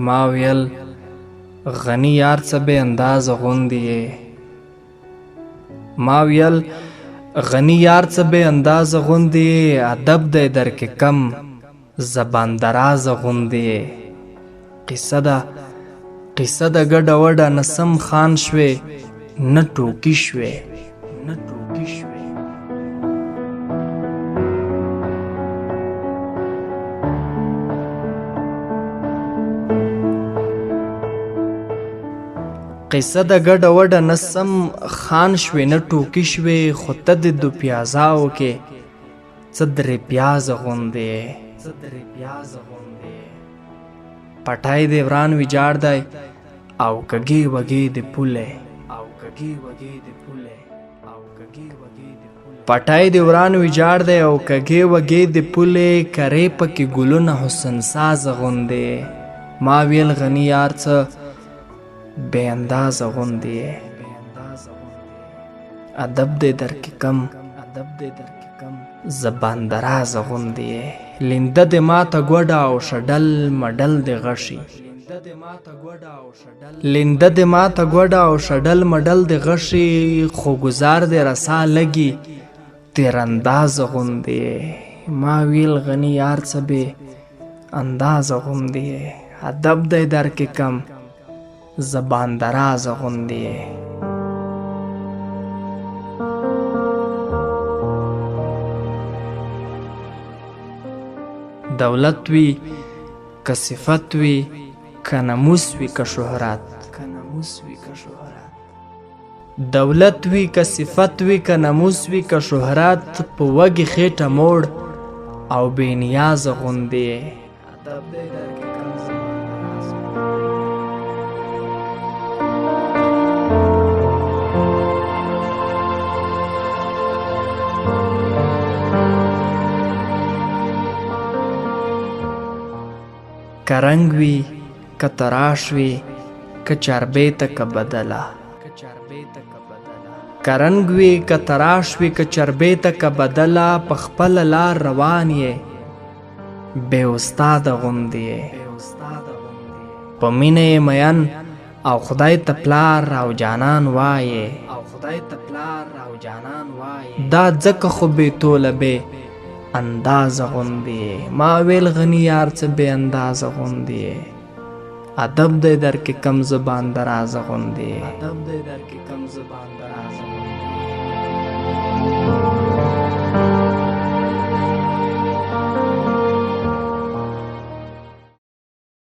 ما ویل غنی یار څه بې اندازه غوندې یې. ما ویل غنی یار څه بې اندازه غوندې یې، ادب دی درکې کم زبان درازه غوندې یې. قصه ده ګډه وډه نه سم خان شوې نه ټوکي شوې. قصه د ګډه وډه نه سم خان شوې نه ټوکي شوې، خو ته د دو پیازاو کې څه درې پیازه غوندې. پټای دې وران ویجاړ دی او کږې وږې د پولې. پټای دې وران ویجاړ دی او کږې وږې د پولې، کرې پکې ګلونه حسن ساز غوندې. ما ویل غنی یار څه بې اندازه غوندې یې، ادب دې درکې کم زبان درازه غوندې یې. لنده دې ماته ګوډه او شډل مډل دې غشي. لنده دې ماته ګوډه او شډل مډل دې غشي، خو ګزار دې رسا لګي تیر اندازه غوندې یې. ما ویل غنی یار څه بې اندازه غوندې یې، ادب دې درکې کم زبان درازه غوندې یې. دولت وي که صفت وي که نموس وي که شهرت. دولت وي که صفت وي که نموس وي که شهرت، په وږې خېټه موړ او بې نیازه غوندې یې. که رنگ وي که تراش وي که چاربیته که بدله. که رنگ وي که تراش وي که چاربیته که بدله، په خپله لار روان یې بې استاده غوندې یې. په مینه یې مین او خدای ته پلار او جانان وایې، دا ځکه خو بې توله بې اندازه غوندې. ما ویل غنی یار څه بې اندازه غوندې، ادب دی درکې کم زبان درازه غوندې.